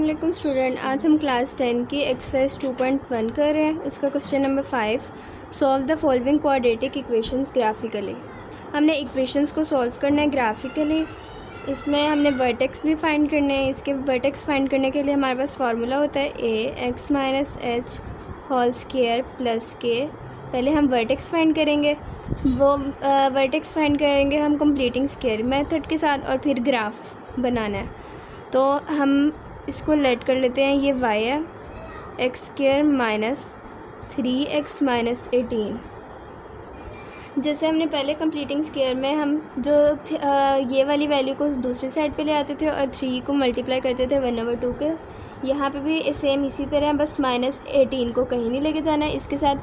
अस्सलाम वालेकुम स्टूडेंट। आज हम क्लास 10 की एक्सरसाइज 2.1 कर रहे हैं। उसका question number 5, solve the following quadratic equations graphically. हमने इक्वेशंस को सॉल्व करना है ग्राफिकली। इसमें हमने वर्टेक्स भी फाइंड करने हैं। इसके वर्टेक्स फाइंड करने के लिए हमारे पास फार्मूला होता है ax minus H whole square plus के। पहले हम वर्टेक्स फाइंड करेंगे, वो वर्टेक्स फाइंड करेंगे हम कंप्लीटिंग स्क्वायर मेथड के साथ, और फिर ग्राफ बनाना है। तो हम इसको लेट कर लेते हैं, ये y है x square minus 3x minus 18। जैसे हमने पहले कंप्लीटिंग स्क्वायर में हम जो ये वाली वैल्यू को दूसरी साइड पे ले आते थे और 3 को मल्टीप्लाई करते थे 1/2 के। यहाँ पे भी सेम इसी तरह, बस माइनस 18 को कहीं नहीं लेके जाना है। इसके साथ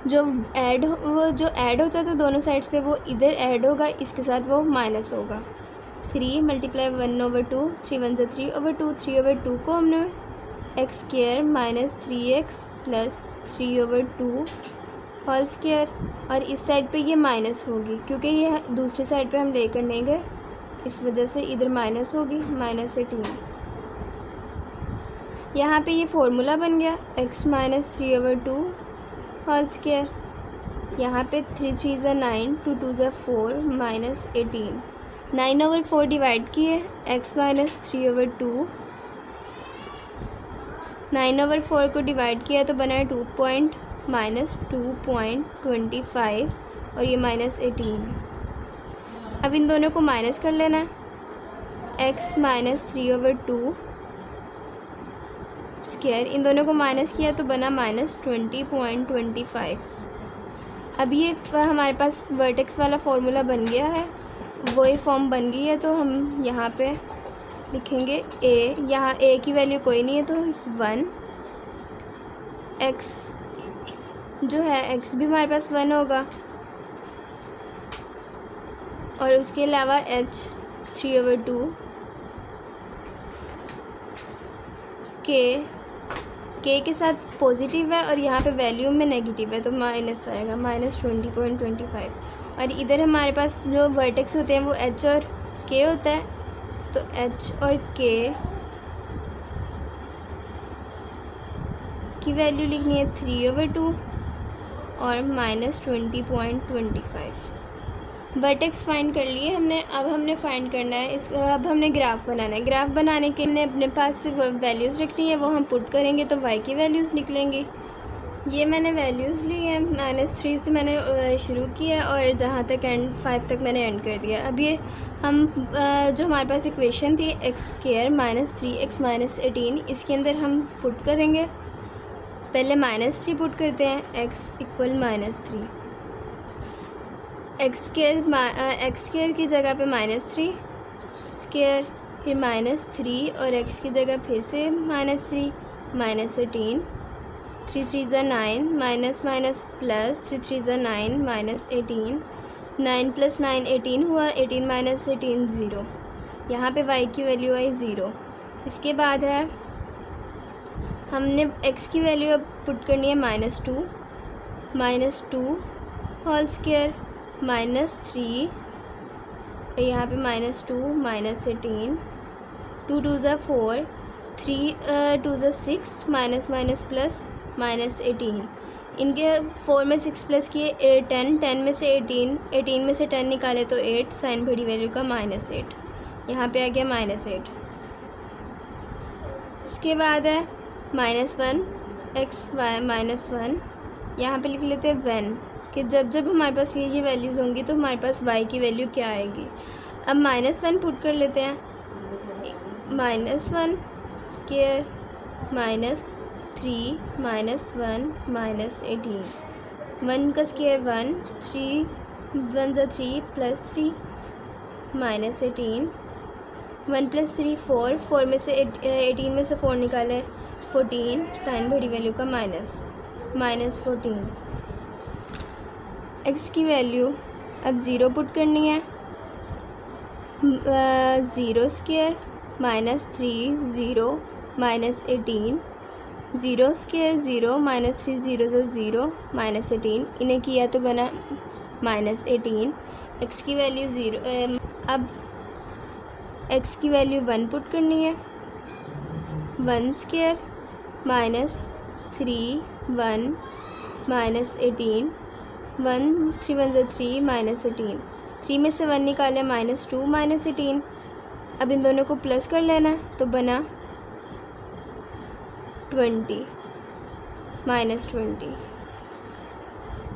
जो ऐड होता था दोनों साइड्स पे, वो इधर ऐड होगा, इसके साथ वो माइनस होगा। 3 मल्टीप्लाई 1/2, 3 1 से 3/2, 3/2 को हमने x square minus 3x plus 3/2 whole square, और इस साइड पे ये माइनस होगी क्योंकि ये दूसरी साइड पे हम लेकर नहीं गए, इस वजह से इधर माइनस होगी, माइनस 18। यहाँ पे ये फार्मूला बन गया x माइनस 3/2 होल स्क्वायर। यहाँ पे 3 3 ज़ा 9, 2 2 ज़ा 4 माइनस 18। 9/4 डिवाइड किए, x माइनस 3/2, 9/4 को डिवाइड किया तो बना है 2.25 और ये माइनस 18। अब इन दोनों को माइनस कर लेना है। x माइनस 3/2 स्क्वायर, इन दोनों को माइनस किया तो बना माइनस 20.25। अब ये हमारे पास वर्टेक्स वाला फार्मूला बन गया है, वही फॉर्म बन गई है। तो हम यहाँ पे लिखेंगे a, यहाँ a की वैल्यू कोई नहीं है तो 1, x जो है x भी हमारे पास 1 होगा, और उसके अलावा h 3/2 के के साथ पॉजिटिव है और यहाँ पे वैल्यू में नेगेटिव है तो माइनस आएगा, माइनस 20.25। और इधर हमारे पास जो वर्टेक्स होते हैं वो h और k होता है, तो h और k की वैल्यू लिखनी है 3/2 और माइनस 20.25। वर्टेक्स फाइंड कर लिए हमने। अब हमने फाइंड करना है अब हमने ग्राफ बनाना है। ग्राफ बनाने के लिए अपने पास सिर्फ वैल्यूज़ रखनी है, वो हम पुट करेंगे तो y की वैल्यूज़ निकलेंगी। ये मैंने वैल्यूज़ ली है, -3 से मैंने शुरू किया और जहाँ तक 5 तक मैंने एंड कर दिया। अब ये हम जो हमारे पास इक्वेशन थी x square minus 3x minus 18, इसके अंदर हम पुट करेंगे। पहले -3 पुट करते हैं, x इक्वल -3, एक्स स्क्वायर की जगह पे -3 स्क्वायर, फिर -3 और x की जगह फिर से -3 माइनस 18, 3 3 ज़ा 9 माइनस माइनस प्लस 3 3 ज़ा 9 माइनस 18, 9 प्लस 9 18 हुआ, 18 माइनस 18 0। यहाँ पे y की वैल्यू आई 0। इसके बाद है हमने x की वैल्यू अब पुट करनी है -2 होल स्क्वायर -3, यहाँ पे -2 माइनस 18, 2 2 ज़ा 4, 3 2 ज़ा 6 माइनस माइनस प्लस माइनस 18। इनके 4 में 6 प्लस किए 10, 10 में से 18, 18 में से 10 निकाले तो 8, साइन बड़ी वैल्यू का -8, यहाँ पे आ गया -8। उसके बाद है -1 x y -1, यहाँ पे लिख लेते हैं 1 कि जब जब हमारे पास ये वैल्यूज़ होंगी तो हमारे पास y की वैल्यू क्या आएगी। अब -1 पुट कर लेते हैं, -1 स्क्वायर -3 -1 -18, 1 का स्क्वायर 1, 3 1 ज़ा 3 प्लस 3 -18, 1 प्लस 3 4, 4 में से 18 में से 4 निकाले 14, साइन बड़ी वैल्यू का -14। x की वैल्यू अब 0 पुट करनी है, 0 स्क्वायर -3 0 -18, 0 स्क्वायर 0 -3 0 ज़ा 0 -18, इन्हें किया तो बना -18। x की वैल्यू 0, अब x की वैल्यू 1 पुट करनी है, 1 स्क्वायर माइनस 3 1 माइनस 18 1 3 1 ज़ा 3 माइनस 18 3 में से 1 निकाले -2 माइनस 18। अब इन दोनों को प्लस कर लेना तो बना 20 माइनस 20।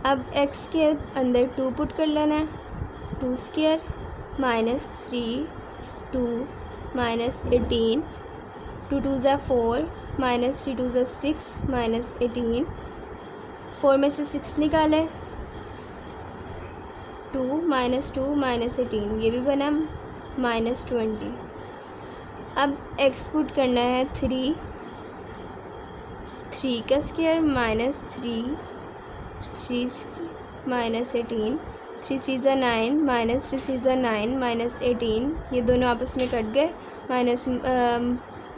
अब x के अंदर 2 पुट कर लेना है 2 स्क्वायर माइनस 3 2 माइनस 18 2 2 ज़ा 4 माइनस 3 2 ज़ा 6 माइनस 18 4 में से 6 निकाले 2 माइनस 18 ये भी बना -20। अब x पुट करना है 3 का स्क्वायर माइनस 3 माइनस 18 3 3 ज़ा 9 माइनस 3 3 ज़ा 9 माइनस 18 ये दोनों आपस में कट गए माइनस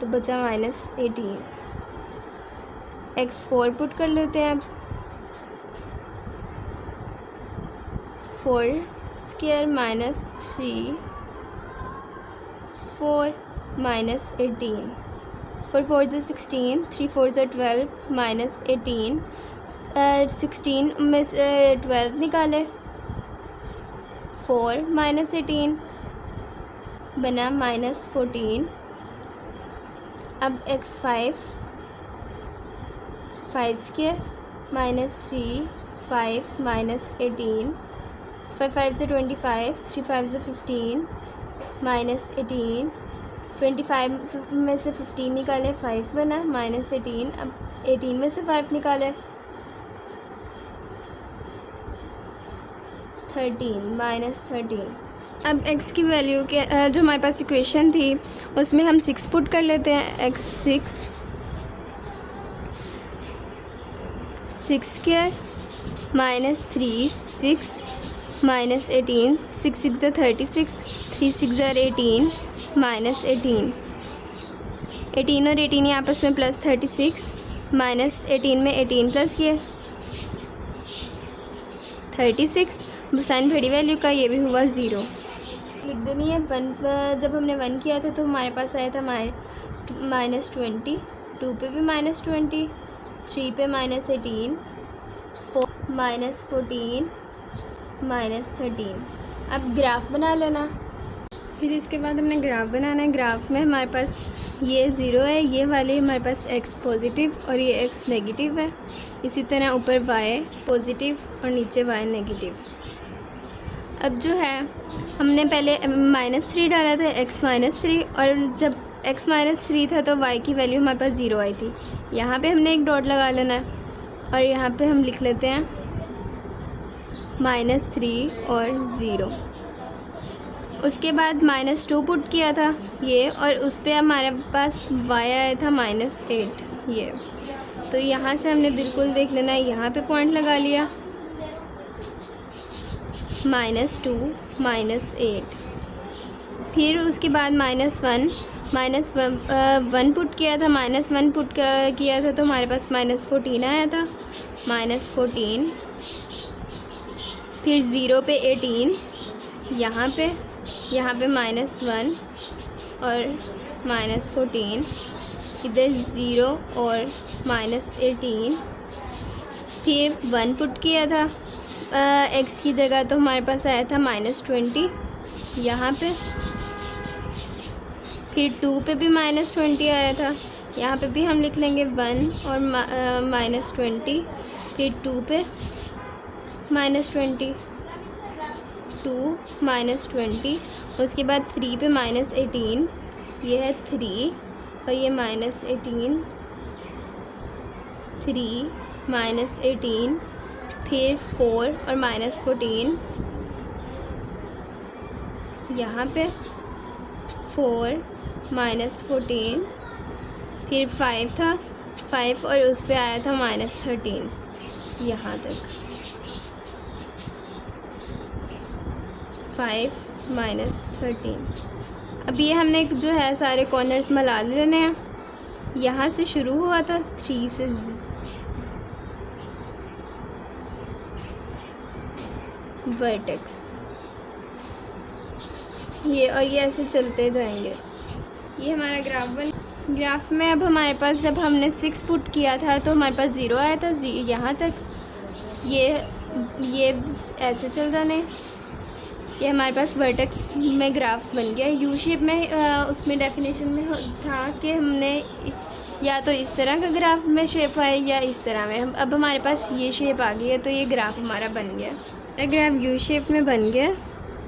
तो बचा -18। x 4 पुट कर लेते हैं अब 4 स्क्वायर माइनस 3 4 माइनस 18 4 4 ज़ा 16 3 4 ज़ा 12 माइनस 18 16 में से 12 निकाले 4 माइनस 18 बना -14। अब x 5 स्क्वायर माइनस 3 5 माइनस 18 5 5 से 25 3 5 से 15 माइनस 18 25 में से 15 निकाले 5 बना -18। अब 18 में से 5 निकाले 13 -13। अब x की वैल्यू के जो हमारे पास इक्वेशन थी उसमें हम 6 पुट कर लेते हैं x 6 स्क्वायर माइनस 3 6 माइनस 18 6 6 ज़ा 36 3 6 ज़ा 18 माइनस 18 18 और 18 ये आपस में प्लस 36 माइनस 18 में 18 प्लस किया 36 साइन बड़ी वैल्यू का ये भी हुआ 0 लिख देनी है। 1 जब हमने 1 किया था तो हमारे पास आया था -20 2 पे भी -20 3 पे -18 4 -14 -13। अब ग्राफ बना लेना। फिर इसके बाद हमने ग्राफ बनाना है। ग्राफ में हमारे पास ये 0 है, ये वाले हमारे पास x पॉजिटिव और ये x नेगेटिव है। इसी तरह ऊपर y पॉजिटिव और नीचे y नेगेटिव। अब जो है हमने पहले -3 डाला था x -3 और जब x -3 था तो y की वैल्यू हमारे पास 0 आई थी। यहाँ पे हमने एक डॉट लगा लेना है और यहाँ पे हम लिख लेते हैं -3 और 0। उसके बाद -2 पुट किया था ये और उस पर हमारे पास y आया था -8 ये। तो यहाँ से हमने बिल्कुल देख लेना है, यहाँ पे पॉइंट लगा लिया -2 -8। फिर उसके बाद -1 पुट किया था -1 पुट किया था तो हमारे पास -14 आया था -14। फिर 0 पे 18 यहाँ पे -1 और -14 इधर 0 और -18। फिर 1 पुट किया था x की जगह तो हमारे पास आया था -20 यहाँ पे। फिर 2 पे भी -20 आया था, यहाँ पे भी हम लिख लेंगे 1 और -20। फिर 2 पे -20 2 -20। उसके बाद 3 पे -18 ये है 3 और ये -18 3 -18। फिर 4 और -14 यहाँ पे 4 -14। फिर 5 था 5 और उस पे आया था -13 यहाँ तक 5 -13। अब ये हमने जो है सारे कॉर्नर्स मिला लेने हैं। यहाँ से शुरू हुआ था 3 से वर्टेक्स ये और ये ऐसे चलते जाएंगे। ये हमारा ग्राफ ग्राफ में अब हमारे पास जब हमने 6 पुट किया था तो हमारे पास 0 आया था यहाँ तक। ये ऐसे चल जाने, ये हमारे पास वर्टेक्स में ग्राफ बन गया। यू शेप में उसमें डेफिनेशन में था कि हमने या तो इस तरह का ग्राफ में शेप आए या इस तरह में। अब हमारे पास ये शेप आ गई है तो ये ग्राफ हमारा बन गया। ग्राफ यू शेप में बन गया।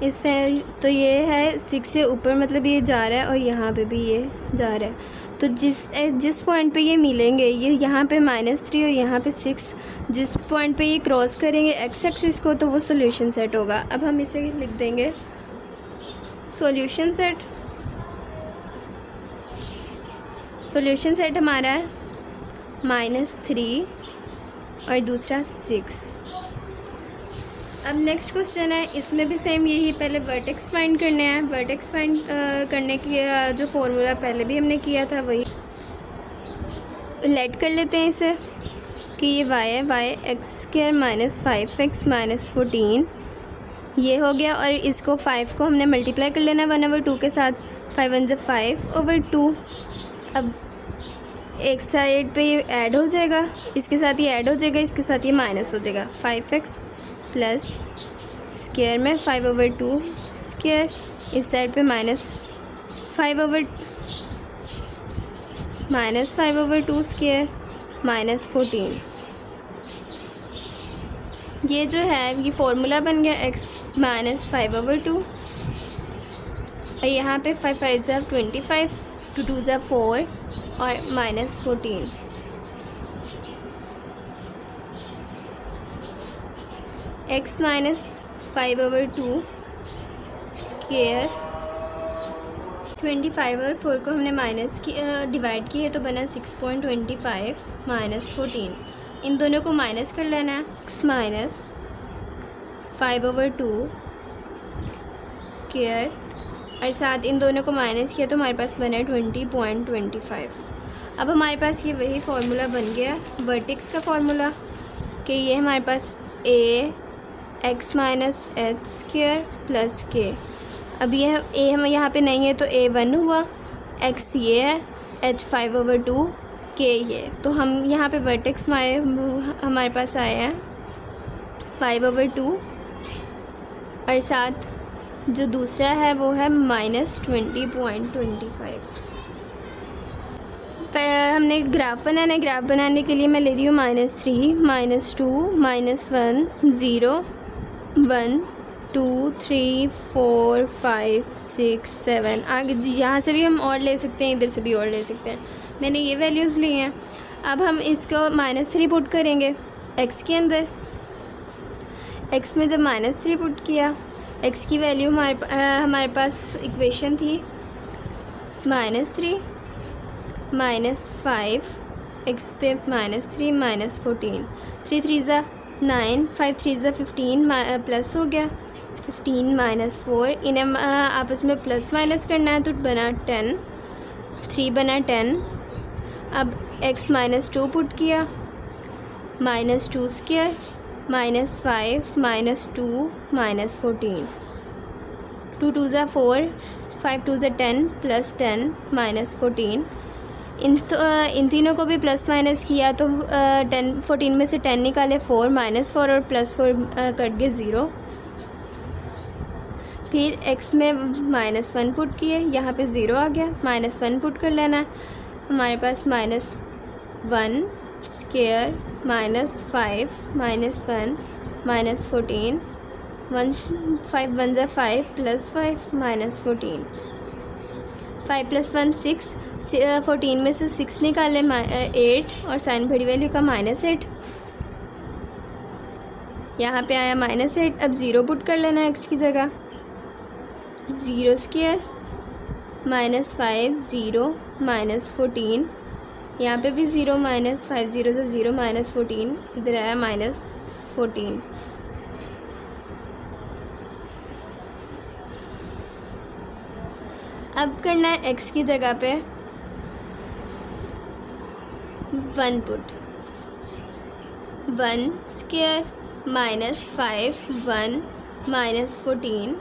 इसमें तो ये है 6 से ऊपर, मतलब ये जा रहा है और यहाँ पे भी ये जा रहा है। तो जिस पॉइंट पे ये मिलेंगे, ये यहाँ पे -3 और यहाँ पे 6, जिस पॉइंट पे ये क्रॉस करेंगे एक्स एक्सिस को, तो वो सॉल्यूशन सेट होगा। अब हम इसे लिख देंगे सॉल्यूशन सेट। सॉल्यूशन सेट हमारा है -3 और दूसरा 6। अब नेक्स्ट क्वेश्चन है, इसमें भी सेम यही, पहले वर्टेक्स फाइंड करने हैं। वर्टेक्स फाइंड करने की जो फॉर्मूला पहले भी हमने किया था वही लेट कर लेते हैं इसे कि ये y है, y(x² - 5x - 14 ये हो गया। और इसको 5 को हमने मल्टीप्लाई कर लेना 1/2 के साथ। 5 1 = 5/2। अब एक साइड पे ये ऐड हो जाएगा, इसके साथ ये ऐड हो जाएगा, इसके साथ ये माइनस हो जाएगा। 5x प्लस स्क्वायर में 5/2 स्क्वायर, इस साइड पे -5/2 स्क्वायर -14। ये जो है ये फॉर्मूला बन गया x - 5/2 और यहाँ पे 5 5 = 25, 2 2 = 4 और -14। x - 5/2 स्क्वायर 25 और 4 को हमने माइनस की डिवाइड किए तो बना 6.25 -14। इन दोनों को माइनस कर लेना है। x - 5/2 स्क्वायर और साथ इन दोनों को माइनस किया तो हमारे पास बना 20.25। अब हमारे पास ये वही फार्मूला बन गया वर्टेक्स का फार्मूला कि ये हमारे पास x - h² + k। अब ये a हम यहाँ पे नहीं है तो a 1 हुआ, x ये है, h 5/2, k ये। तो हम यहाँ पे वर्टेक्स हमारे पास आए हैं 5/2 और साथ जो दूसरा है वो है -20.25। हमने ग्राफ बनाना है। ग्राफ बनाने के लिए मैं ले रही हूँ -3 -2 -1 0 1 2 3 4 5 6 7। आगे यहाँ से भी हम और ले सकते हैं, इधर से भी और ले सकते हैं। मैंने ये वैल्यूज़ ली हैं। अब हम इसको -3 पुट करेंगे x के अंदर। x में जब -3 पुट किया, x की वैल्यू हमारे पास इक्वेशन थी -3 -5 x पे -3 -14। 3 3 ज़ा 9, 5 3 ज़ा 15 प्लस हो गया 15 -4। इन्हें आपस में प्लस माइनस करना है तो बना 10, 3 बना 10। अब x -2 पुट किया -2 स्क्वायर -5 -2 -14। 2 2 ज़ा 4, 5 2 ज़ा 10 प्लस 10 -14। इन तीनों को भी प्लस माइनस किया तो 10 14 में से 10 निकाले 4 -4 और +4 कट गए 0। फिर x में -1 पुट किए, यहाँ पे 0 आ गया, -1 पुट कर लेना है। हमारे पास -1 स्क्वायर -5 -1 -14 5 1 ज़ा 5 +5 -14। 5 + 1 6, 14 में से 6 निकाले 8 और साइन बड़ी वैल्यू का -8। यहाँ पे आया -8। अब 0 पुट कर लेना है x की जगह। 0 स्क्वायर -5 0 -14। यहाँ पे भी 0 -5 0 से 0 -14, इधर आया -14। अब करना है x की जगह पे 1 पुट। 1 स्क्वायर -5 1 -14।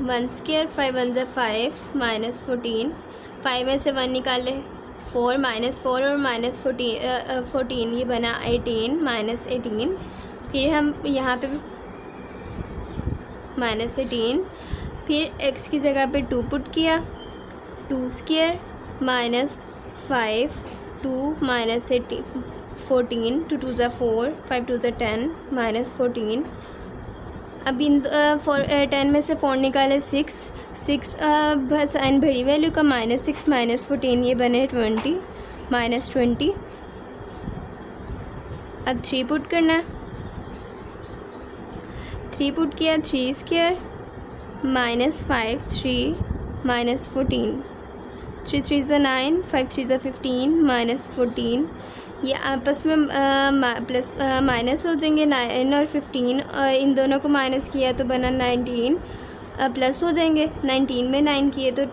1 स्क्वायर 5 1 ज़ा 5 -14। 5 में से 1 निकाले 4 -4 और -14 ये बना 18 -18। फिर हम यहाँ पे -18, फिर x की जगह पे 2 पुट किया, 2 स्क्वायर -5 2 -14 2 2 ज़ा 4 5 2 ज़ा 10 -14। अब इन 10 में से 4 निकाले 6 साइन बड़ी वैल्यू का -6 -14 ये बने 20 -20। अब 3 पुट करना है, 3 पुट किया, 3 स्क्वायर -5 3 -14 3 3 ज़ा 9 5 3 ज़ा 15 -14। ये आपस में प्लस माइनस हो जाएंगे, 9 और 15 इन दोनों को माइनस किया तो बना 19, प्लस हो जाएंगे, 19 में 9 किए तो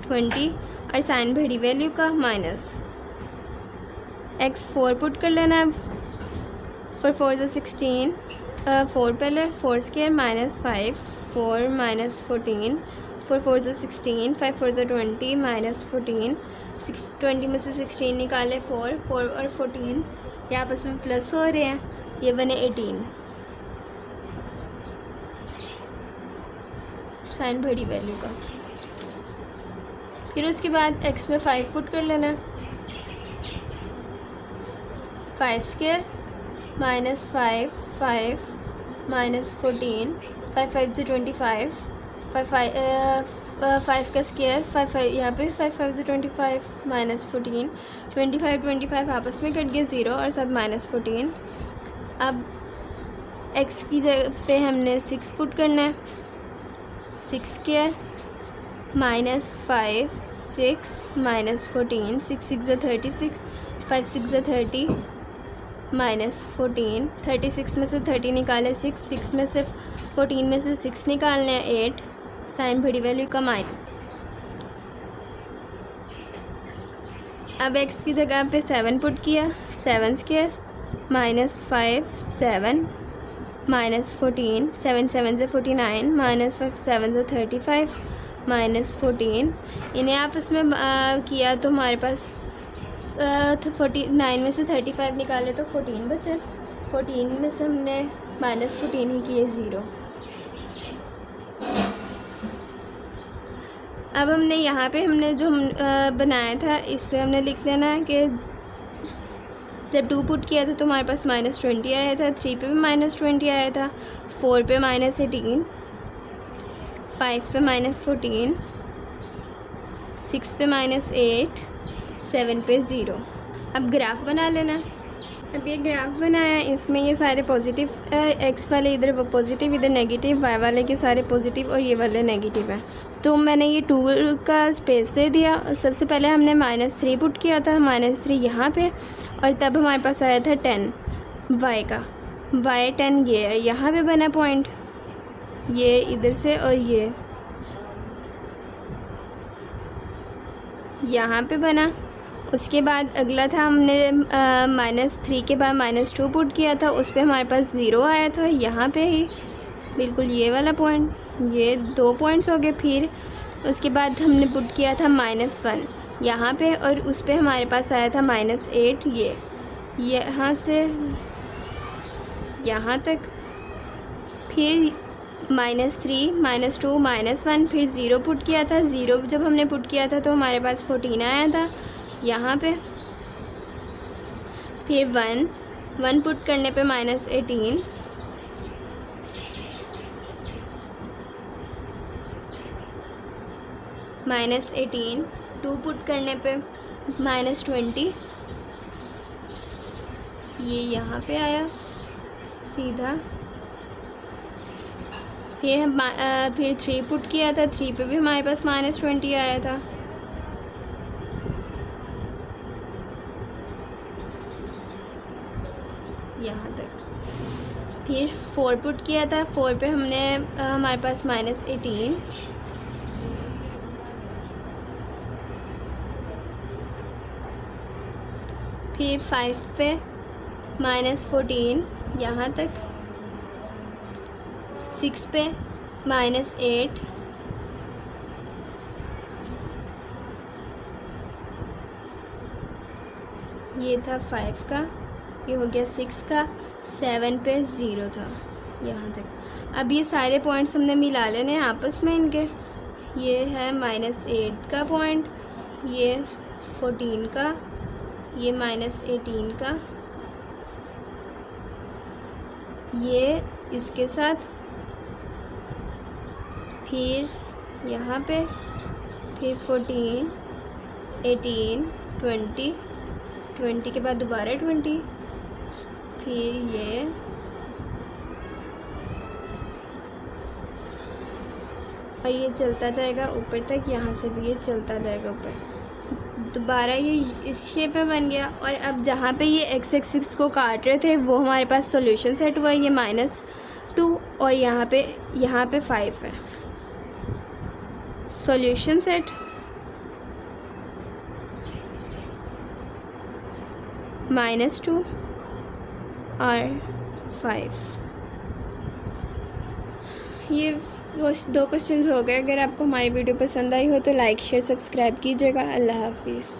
20 और साइन बड़ी वैल्यू का माइनस। x 4 पुट कर लेना है, 4 4 ज़ा 16 4 पहले 4 स्क्वायर -5 4 -14 4 4 ज़ा 16 5 4 ज़ा 20 -14 20 में से 16 निकाले 4 4 और 14 ये आपस में प्लस हो रहे हैं, ये बने 18 साइन बड़ी वैल्यू का। फिर उसके बाद x में 5 पुट कर लेना है, 5 स्क्वायर -5 5 -14 5 5 ज़ा 25 5 का स्क्वायर 5 5 यहाँ पे 5 5 ज़ा 25 -14 25 आपस में कट गए 0 और साथ -14। अब x की जगह पे हमने 6 पुट करना है, 6 स्क्वायर -5 6 -14 6 6 ज़ा 36 5 6 ज़ा 30 -14 36 में से 30 निकाले 6 में से 14 में से 6 निकालने हैं 8 साइन बड़ी वैल्यू का माइनस। अब x की जगह पे 7 पुट किया, 7 स्क्वायर -5 7 -14 7 7 से 49 -5 7 से 35 -14 इन्हें आपस में किया तो हमारे पास 49 में से 35 निकाले तो 14 बचे, 14 में से हमने -14 ही किए 0। अब हमने यहाँ पे हमने जो बनाया था इस पे हमने लिख लेना है कि जब 2 पुट किया था तो हमारे पास -20 आया था, 3 पे भी -20 आया था, 4 पे -18 5 पे -14 6 पे -8 7 पे 0। अब ग्राफ बना लेना। अब ये ग्राफ बनाया, इसमें ये सारे पॉजिटिव x वाले इधर वो पॉजिटिव इधर नेगेटिव, y वाले के सारे पॉजिटिव और ये वाले नेगेटिव है। तो मैंने ये 2 का स्पेस दे दिया। सबसे पहले हमने -3 पुट किया था, -3 यहाँ पे, और तब हमारे पास आया था 10 y का, y 10 ये है, यहाँ पे बना पॉइंट, ये इधर से और ये यहाँ पे बना। उसके बाद अगला था हमने -3 के बाद -2 पुट किया था, उस पर हमारे पास 0 आया था, यहाँ पे ही बिल्कुल ये वाला पॉइंट, ये 2 पॉइंट्स हो गए। फिर उसके बाद हमने पुट किया था -1 यहाँ पे, और उस पर हमारे पास आया था -8 ये यहाँ से यहाँ तक। फिर -3 -2 -1 फिर 0 पुट किया था, 0 जब हमने पुट किया था तो हमारे पास 14 आया था यहाँ पे। फिर 1 पुट करने पे -18 -18 2 पुट करने पे -20 ये यहाँ पे आया सीधा। फिर 3 पुट किया था, 3 पे भी हमारे पास -20 आया था। यहाँ तक। फिर 4 पुट किया था, 4 पे हमने हमारे पास -18 फिर 5 पे -14 यहाँ तक, 6 पे -8 ये था 5 का, ये हो गया 6 का, 7 पे 0 था यहाँ तक। अब ये सारे पॉइंट्स हमने मिला लेने हैं आपस में इनके। ये है -8 का पॉइंट, ये 14 का, ये -18 का, ये इसके साथ, फिर यहाँ पे, फिर 14, 18, 20 के बाद दोबारा 20, फिर ये, और ये चलता जाएगा ऊपर तक, यहाँ से भी ये चलता जाएगा ऊपर, दोबारा ये इस शेप में बन गया। और अब जहाँ पे ये एक्स एक्सिस को काट रहे थे वो हमारे पास सॉल्यूशन सेट हुआ, ये -2 और यहाँ पे 5 है। सॉल्यूशन सेट -2 और 5। ये 2 क्वेश्चंस हो गए। अगर आपको हमारी वीडियो पसंद आई हो तो लाइक शेयर सब्सक्राइब कीजिएगा। अल्लाह हाफिज़।